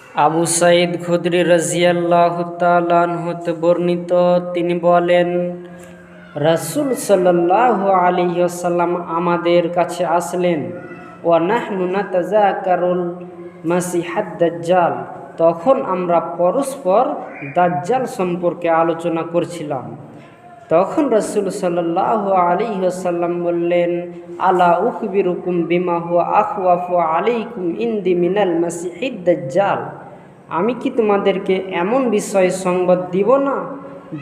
আবু সাঈদ খুদরি রাদিয়াল্লাহু তাআলা আনহু হতে বর্ণিত, তিনি বলেন, রাসূল সাল্লাল্লাহু আলাইহি ওয়াসাল্লাম আমাদের কাছে আসলেন। ওয়া নাহনু নাতাযাকারুল মাসিহাদ দাজ্জাল, তখন আমরা পরস্পর দাজ্জাল সম্পর্কে আলোচনা করছিলাম। তখন রাসূল সাল্লাল্লাহু আলাইহি ওয়াসাল্লাম বললেন, আলা উখবিরুকুম বিমা হুয়া আখওয়াফু আলাইকুম ইনদি মিনাল মাসিহিদ দাজ্জাল, আমি কি তোমাদেরকে এমন বিষয়ে সংবাদ দিব না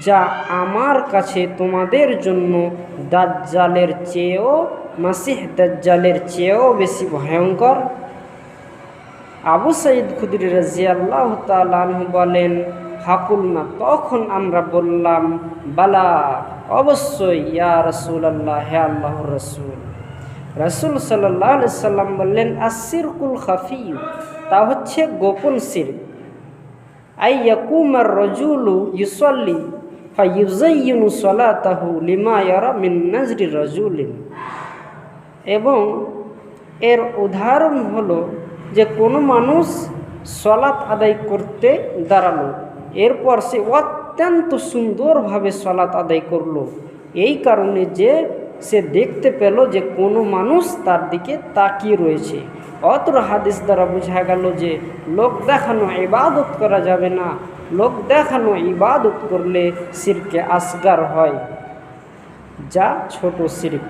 যা আমার কাছে তোমাদের জন্য দাজ্জালের চেয়েও, মাসিহ দাজ্জালের চেয়েও বেশি ভয়ঙ্কর। আবু সাঈদ খুদরি রাদিয়াল্লাহু তাআলা আনহু বলেন, ফাকুলনা, তখন আমরা বললাম, বালা, অবশ্যই, ইয়া রাসূলুল্লাহ, হে আল্লাহর রাসূল। রাসূল সাল্লাল্লাহু আলাইহি সাল্লাম বললেন, আশ-শিরকুল খাফিয়্যু, তা হচ্ছে গোপন শিরক। আই ইয়াকুমার রাজুলু ইউসাল্লি ফায়ুযায়্যিনু সালাতাহু লিমা ইয়ারা মিন নাজরি রাজুলিন। এবং এর উদাহরণ হলো যে কোনো মানুষ সলাত আদায় করতে দাঁড়ালো, এরপর সে অত্যন্ত সুন্দরভাবে সলাত আদায় করলো, এই কারণে যে সে দেখতে পেল যে কোনো মানুষ তার দিকে তাকিয়ে রয়েছে। অত্র হাদিস দ্বারা বোঝা গেল যে লোক দেখানো ইবাদত করা যাবে না, লোক দেখানো ইবাদত করলে শিরকে আসগার হয়, যা ছোট শিরক।